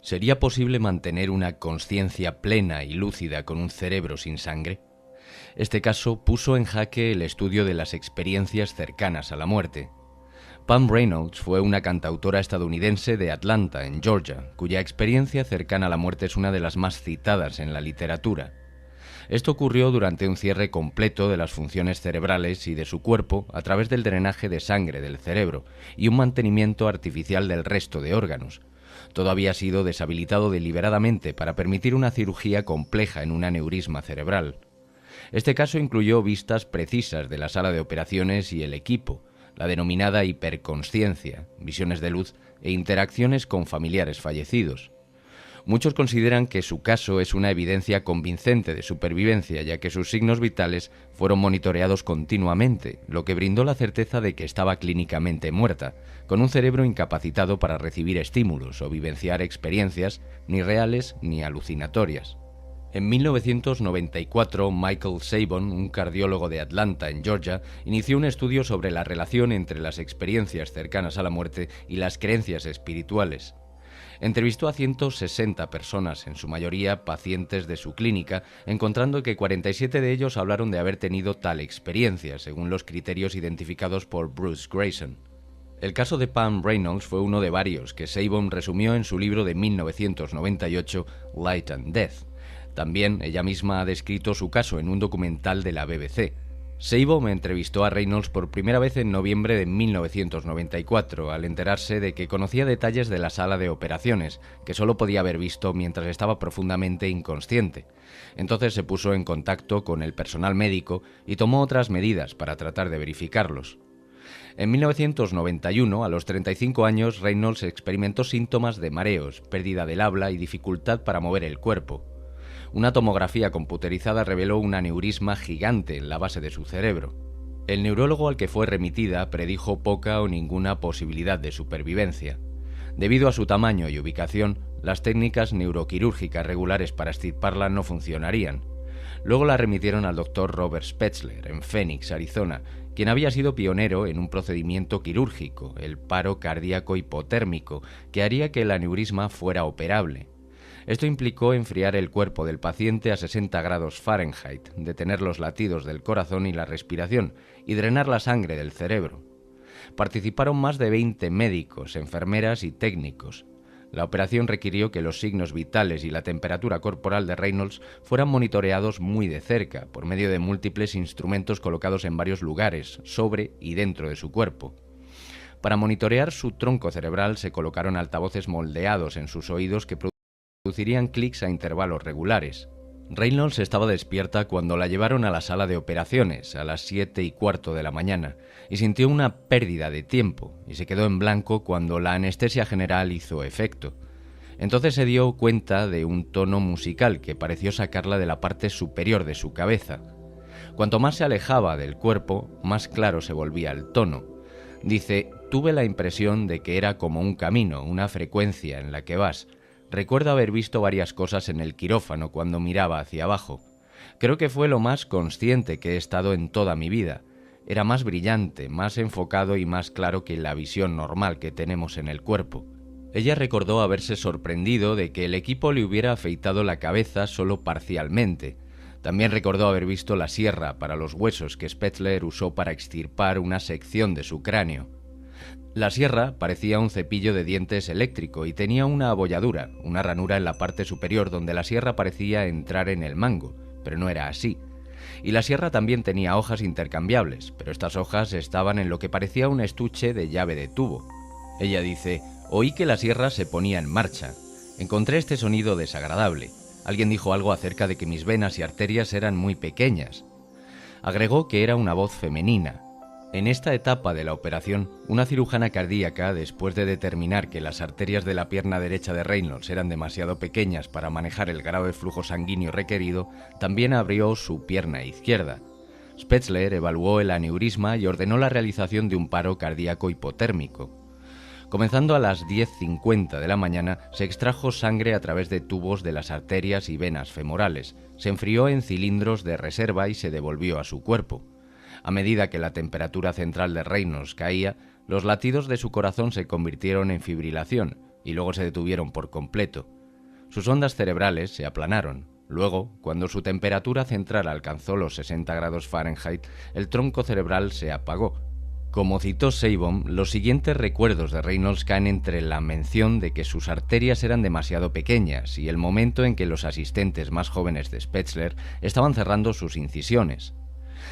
¿Sería posible mantener una conciencia plena y lúcida con un cerebro sin sangre? Este caso puso en jaque el estudio de las experiencias cercanas a la muerte. Pam Reynolds fue una cantautora estadounidense de Atlanta, en Georgia, cuya experiencia cercana a la muerte es una de las más citadas en la literatura. Esto ocurrió durante un cierre completo de las funciones cerebrales y de su cuerpo a través del drenaje de sangre del cerebro y un mantenimiento artificial del resto de órganos. Todo había sido deshabilitado deliberadamente para permitir una cirugía compleja en un aneurisma cerebral. Este caso incluyó vistas precisas de la sala de operaciones y el equipo, la denominada hiperconsciencia, visiones de luz e interacciones con familiares fallecidos. Muchos consideran que su caso es una evidencia convincente de supervivencia, ya que sus signos vitales fueron monitoreados continuamente, lo que brindó la certeza de que estaba clínicamente muerta, con un cerebro incapacitado para recibir estímulos o vivenciar experiencias ni reales ni alucinatorias. En 1994, Michael Sabon, un cardiólogo de Atlanta, en Georgia, inició un estudio sobre la relación entre las experiencias cercanas a la muerte y las creencias espirituales. Entrevistó a 160 personas, en su mayoría pacientes de su clínica, encontrando que 47 de ellos hablaron de haber tenido tal experiencia, según los criterios identificados por Bruce Grayson. El caso de Pam Reynolds fue uno de varios que Sabon resumió en su libro de 1998, Light and Death. También ella misma ha descrito su caso en un documental de la BBC. Sabon entrevistó a Reynolds por primera vez en noviembre de 1994, al enterarse de que conocía detalles de la sala de operaciones, que solo podía haber visto mientras estaba profundamente inconsciente. Entonces se puso en contacto con el personal médico y tomó otras medidas para tratar de verificarlos. En 1991, a los 35 años, Reynolds experimentó síntomas de mareos, pérdida del habla y dificultad para mover el cuerpo. Una tomografía computerizada reveló un aneurisma gigante en la base de su cerebro. El neurólogo al que fue remitida predijo poca o ninguna posibilidad de supervivencia. Debido a su tamaño y ubicación, las técnicas neuroquirúrgicas regulares para extirparla no funcionarían. Luego la remitieron al Dr. Robert Spetzler, en Phoenix, Arizona, quien había sido pionero en un procedimiento quirúrgico, el paro cardíaco hipotérmico, que haría que el aneurisma fuera operable. Esto implicó enfriar el cuerpo del paciente a 60 grados Fahrenheit, detener los latidos del corazón y la respiración, y drenar la sangre del cerebro. Participaron más de 20 médicos, enfermeras y técnicos. La operación requirió que los signos vitales y la temperatura corporal de Reynolds fueran monitoreados muy de cerca, por medio de múltiples instrumentos colocados en varios lugares, sobre y dentro de su cuerpo. Para monitorear su tronco cerebral se colocaron altavoces moldeados en sus oídos que producirían clics a intervalos regulares. Reynolds estaba despierta cuando la llevaron a la sala de operaciones a las 7:15 de la mañana y sintió una pérdida de tiempo y se quedó en blanco cuando la anestesia general hizo efecto. Entonces se dio cuenta de un tono musical que pareció sacarla de la parte superior de su cabeza. Cuanto más se alejaba del cuerpo, más claro se volvía el tono. Dice: tuve la impresión de que era como un camino, una frecuencia en la que vas. Recuerdo haber visto varias cosas en el quirófano cuando miraba hacia abajo. Creo que fue lo más consciente que he estado en toda mi vida. Era más brillante, más enfocado y más claro que la visión normal que tenemos en el cuerpo. Ella recordó haberse sorprendido de que el equipo le hubiera afeitado la cabeza solo parcialmente. También recordó haber visto la sierra para los huesos que Spetzler usó para extirpar una sección de su cráneo. La sierra parecía un cepillo de dientes eléctrico y tenía una abolladura, una ranura en la parte superior donde la sierra parecía entrar en el mango, pero no era así. Y la sierra también tenía hojas intercambiables, pero estas hojas estaban en lo que parecía un estuche de llave de tubo. Ella dice: oí que la sierra se ponía en marcha. Encontré este sonido desagradable. Alguien dijo algo acerca de que mis venas y arterias eran muy pequeñas. Agregó que era una voz femenina. En esta etapa de la operación, una cirujana cardíaca, después de determinar que las arterias de la pierna derecha de Reynolds eran demasiado pequeñas para manejar el grado de flujo sanguíneo requerido, también abrió su pierna izquierda. Spetzler evaluó el aneurisma y ordenó la realización de un paro cardíaco hipotérmico. Comenzando a las 10:50 de la mañana, se extrajo sangre a través de tubos de las arterias y venas femorales, se enfrió en cilindros de reserva y se devolvió a su cuerpo. A medida que la temperatura central de Reynolds caía, los latidos de su corazón se convirtieron en fibrilación y luego se detuvieron por completo. Sus ondas cerebrales se aplanaron. Luego, cuando su temperatura central alcanzó los 60 grados Fahrenheit, el tronco cerebral se apagó. Como citó Seibom, los siguientes recuerdos de Reynolds caen entre la mención de que sus arterias eran demasiado pequeñas y el momento en que los asistentes más jóvenes de Spätzle estaban cerrando sus incisiones.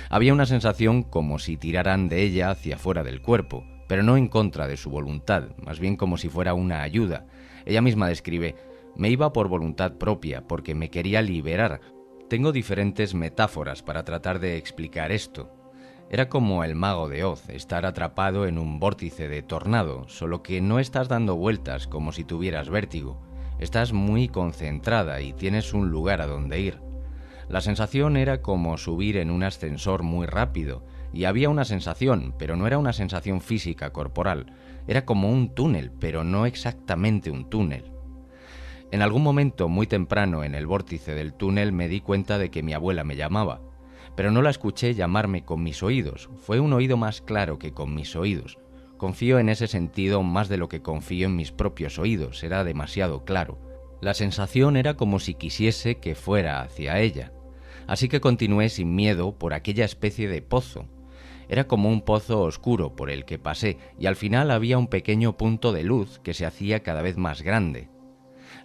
Había una sensación como si tiraran de ella hacia fuera del cuerpo, pero no en contra de su voluntad, más bien como si fuera una ayuda. Ella misma describe: me iba por voluntad propia, porque me quería liberar. Tengo diferentes metáforas para tratar de explicar esto. Era como el mago de Oz, estar atrapado en un vórtice de tornado, solo que no estás dando vueltas como si tuvieras vértigo. Estás muy concentrada y tienes un lugar a donde ir. La sensación era como subir en un ascensor muy rápido, y había una sensación, pero no era una sensación física corporal. Era como un túnel, pero no exactamente un túnel. En algún momento muy temprano en el vórtice del túnel me di cuenta de que mi abuela me llamaba, pero no la escuché llamarme con mis oídos. Fue un oído más claro que con mis oídos. Confío en ese sentido más de lo que confío en mis propios oídos, era demasiado claro. La sensación era como si quisiese que fuera hacia ella. Así que continué sin miedo por aquella especie de pozo. Era como un pozo oscuro por el que pasé, y al final había un pequeño punto de luz que se hacía cada vez más grande.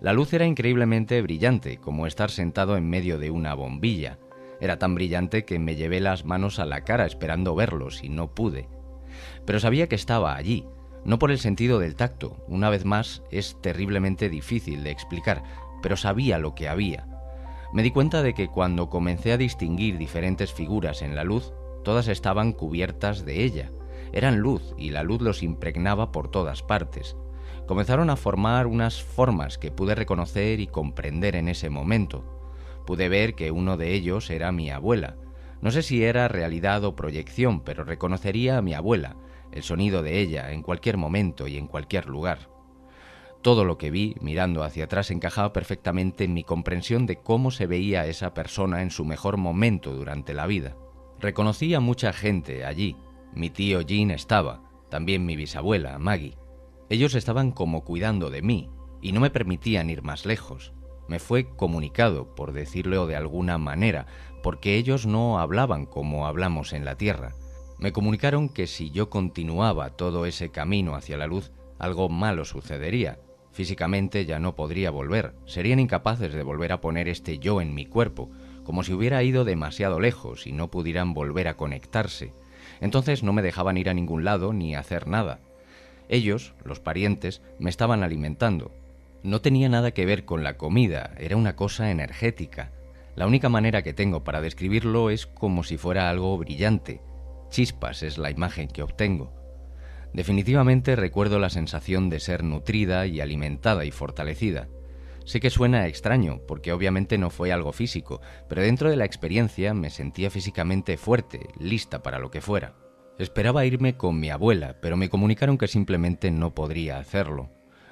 La luz era increíblemente brillante, como estar sentado en medio de una bombilla. Era tan brillante que me llevé las manos a la cara esperando verlos y no pude. Pero sabía que estaba allí, no por el sentido del tacto. Una vez más, es terriblemente difícil de explicar, pero sabía lo que había. Me di cuenta de que cuando comencé a distinguir diferentes figuras en la luz, todas estaban cubiertas de ella. Eran luz y la luz los impregnaba por todas partes. Comenzaron a formar unas formas que pude reconocer y comprender en ese momento. Pude ver que uno de ellos era mi abuela. No sé si era realidad o proyección, pero reconocería a mi abuela, el sonido de ella, en cualquier momento y en cualquier lugar. Todo lo que vi, mirando hacia atrás, encajaba perfectamente en mi comprensión de cómo se veía esa persona en su mejor momento durante la vida. Reconocí a mucha gente allí. Mi tío Jean estaba, también mi bisabuela, Maggie. Ellos estaban como cuidando de mí, y no me permitían ir más lejos. Me fue comunicado, por decirlo de alguna manera, porque ellos no hablaban como hablamos en la Tierra. Me comunicaron que si yo continuaba todo ese camino hacia la luz, algo malo sucedería. Físicamente ya no podría volver. Serían incapaces de volver a poner este yo en mi cuerpo, como si hubiera ido demasiado lejos y no pudieran volver a conectarse. Entonces no me dejaban ir a ningún lado ni hacer nada. Ellos, los parientes, me estaban alimentando. No tenía nada que ver con la comida, era una cosa energética. La única manera que tengo para describirlo es como si fuera algo brillante. Chispas es la imagen que obtengo. Definitivamente recuerdo la sensación de ser nutrida y alimentada y fortalecida. Sé que suena extraño, porque obviamente no fue algo físico, pero dentro de la experiencia me sentía físicamente fuerte, lista para lo que fuera. Esperaba irme con mi abuela, pero me comunicaron que simplemente no podría hacerlo.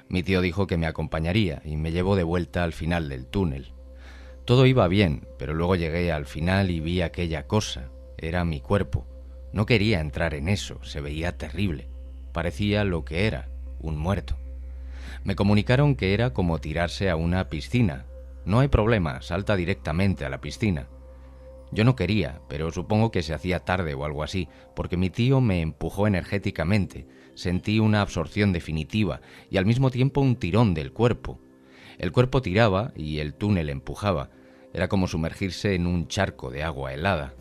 Mi tío dijo que me acompañaría y me llevó de vuelta al final del túnel. Todo iba bien, pero luego llegué al final y vi aquella cosa. Era mi cuerpo. No quería entrar en eso, se veía terrible. Parecía lo que era, un muerto. Me comunicaron que era como tirarse a una piscina. No hay problema, salta directamente a la piscina. Yo no quería, pero supongo que se hacía tarde o algo así, porque mi tío me empujó energéticamente. Sentí una absorción definitiva y al mismo tiempo un tirón del cuerpo. El cuerpo tiraba y el túnel empujaba. Era como sumergirse en un charco de agua helada.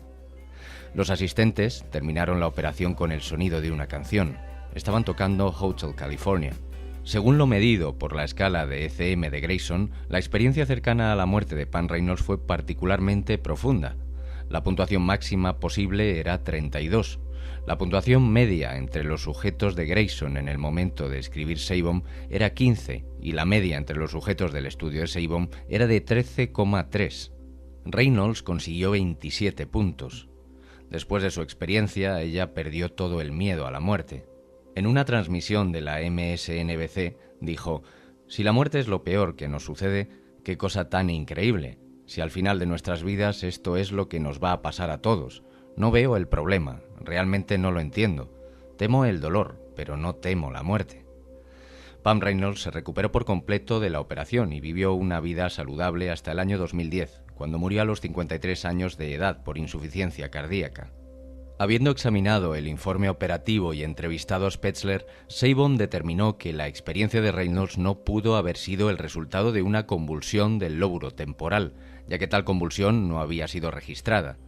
Los asistentes terminaron la operación con el sonido de una canción. Estaban tocando Hotel California. Según lo medido por la escala de ECM de Grayson, la experiencia cercana a la muerte de Pam Reynolds fue particularmente profunda. La puntuación máxima posible era 32. La puntuación media entre los sujetos de Grayson en el momento de escribir Seibom era 15 y la media entre los sujetos del estudio de Seibom era de 13,3. Reynolds consiguió 27 puntos. Después de su experiencia, ella perdió todo el miedo a la muerte. En una transmisión de la MSNBC dijo: «Si la muerte es lo peor que nos sucede, qué cosa tan increíble. Si al final de nuestras vidas esto es lo que nos va a pasar a todos. No veo el problema, realmente no lo entiendo. Temo el dolor, pero no temo la muerte». Pam Reynolds se recuperó por completo de la operación y vivió una vida saludable hasta el año 2010, cuando murió a los 53 años de edad por insuficiencia cardíaca. Habiendo examinado el informe operativo y entrevistado a Spetzler, Seebohm determinó que la experiencia de Reynolds no pudo haber sido el resultado de una convulsión del lóbulo temporal, ya que tal convulsión no había sido registrada.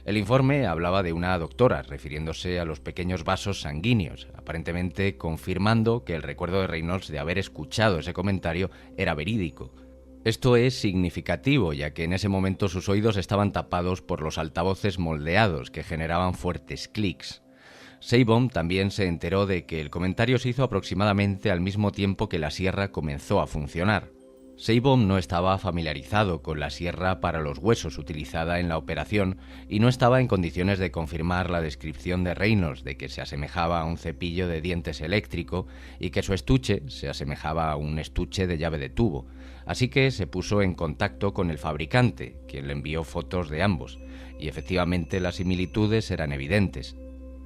El informe hablaba de una doctora, refiriéndose a los pequeños vasos sanguíneos, aparentemente confirmando que el recuerdo de Reynolds de haber escuchado ese comentario era verídico. Esto es significativo, ya que en ese momento sus oídos estaban tapados por los altavoces moldeados que generaban fuertes clics. Seebohm también se enteró de que el comentario se hizo aproximadamente al mismo tiempo que la sierra comenzó a funcionar. Seebohm no estaba familiarizado con la sierra para los huesos utilizada en la operación y no estaba en condiciones de confirmar la descripción de Reynolds de que se asemejaba a un cepillo de dientes eléctrico y que su estuche se asemejaba a un estuche de llave de tubo, así que se puso en contacto con el fabricante, quien le envió fotos de ambos, y efectivamente las similitudes eran evidentes.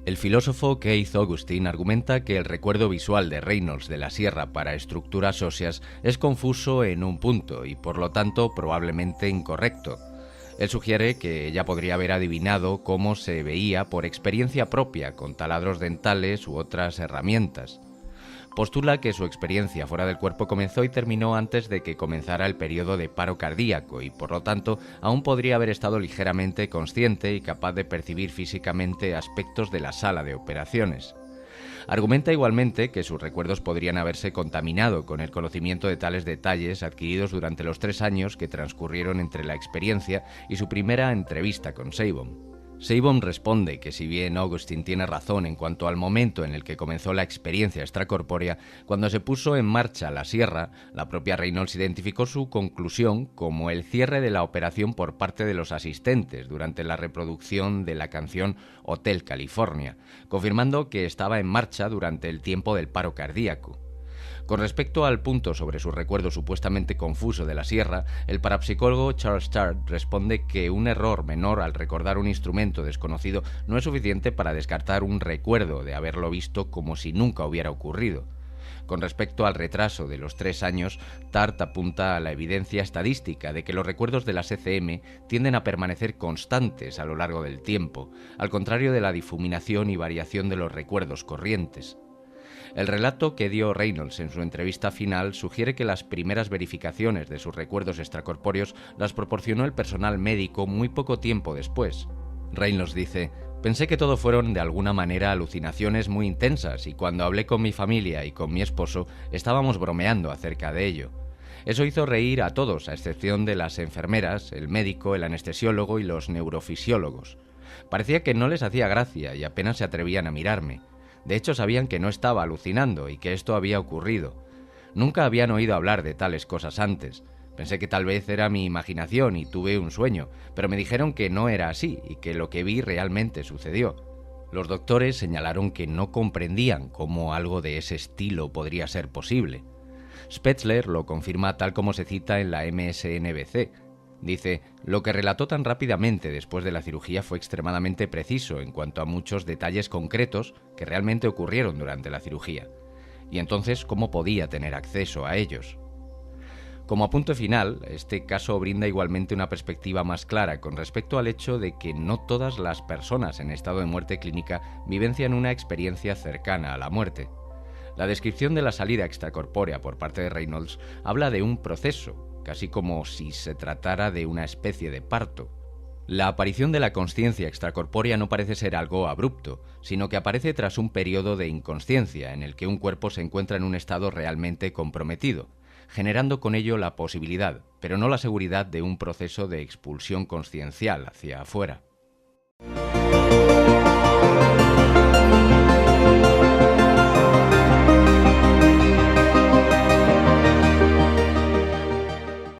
El filósofo Keith Augustine argumenta que el recuerdo visual de Reynolds de la sierra para estructuras óseas es confuso en un punto y por lo tanto probablemente incorrecto. Él sugiere que ella podría haber adivinado cómo se veía por experiencia propia con taladros dentales u otras herramientas. Postula que su experiencia fuera del cuerpo comenzó y terminó antes de que comenzara el periodo de paro cardíaco y, por lo tanto, aún podría haber estado ligeramente consciente y capaz de percibir físicamente aspectos de la sala de operaciones. Argumenta igualmente que sus recuerdos podrían haberse contaminado con el conocimiento de tales detalles adquiridos durante los 3 años que transcurrieron entre la experiencia y su primera entrevista con Seebohm. Seebohm responde que si bien Augustine tiene razón en cuanto al momento en el que comenzó la experiencia extracorpórea, cuando se puso en marcha la sierra, la propia Reynolds identificó su conclusión como el cierre de la operación por parte de los asistentes durante la reproducción de la canción Hotel California, confirmando que estaba en marcha durante el tiempo del paro cardíaco. Con respecto al punto sobre su recuerdo supuestamente confuso de la sierra, el parapsicólogo Charles Tart responde que un error menor al recordar un instrumento desconocido no es suficiente para descartar un recuerdo de haberlo visto como si nunca hubiera ocurrido. Con respecto al retraso de los 3 años, Tart apunta a la evidencia estadística de que los recuerdos de las ECM tienden a permanecer constantes a lo largo del tiempo, al contrario de la difuminación y variación de los recuerdos corrientes. El relato que dio Reynolds en su entrevista final sugiere que las primeras verificaciones de sus recuerdos extracorpóreos las proporcionó el personal médico muy poco tiempo después. Reynolds dice: «Pensé que todo fueron de alguna manera alucinaciones muy intensas y cuando hablé con mi familia y con mi esposo estábamos bromeando acerca de ello. Eso hizo reír a todos, a excepción de las enfermeras, el médico, el anestesiólogo y los neurofisiólogos. Parecía que no les hacía gracia y apenas se atrevían a mirarme. De hecho, sabían que no estaba alucinando y que esto había ocurrido. Nunca habían oído hablar de tales cosas antes. Pensé que tal vez era mi imaginación y tuve un sueño, pero me dijeron que no era así y que lo que vi realmente sucedió». Los doctores señalaron que no comprendían cómo algo de ese estilo podría ser posible. Spetzler lo confirma tal como se cita en la MSNBC. Dice: «Lo que relató tan rápidamente después de la cirugía fue extremadamente preciso en cuanto a muchos detalles concretos que realmente ocurrieron durante la cirugía. Y entonces, ¿cómo podía tener acceso a ellos?». Como apunte final, este caso brinda igualmente una perspectiva más clara con respecto al hecho de que no todas las personas en estado de muerte clínica vivencian una experiencia cercana a la muerte. La descripción de la salida extracorpórea por parte de Reynolds habla de un proceso, casi como si se tratara de una especie de parto. La aparición de la consciencia extracorpórea no parece ser algo abrupto, sino que aparece tras un periodo de inconsciencia en el que un cuerpo se encuentra en un estado realmente comprometido, generando con ello la posibilidad, pero no la seguridad, de un proceso de expulsión consciencial hacia afuera.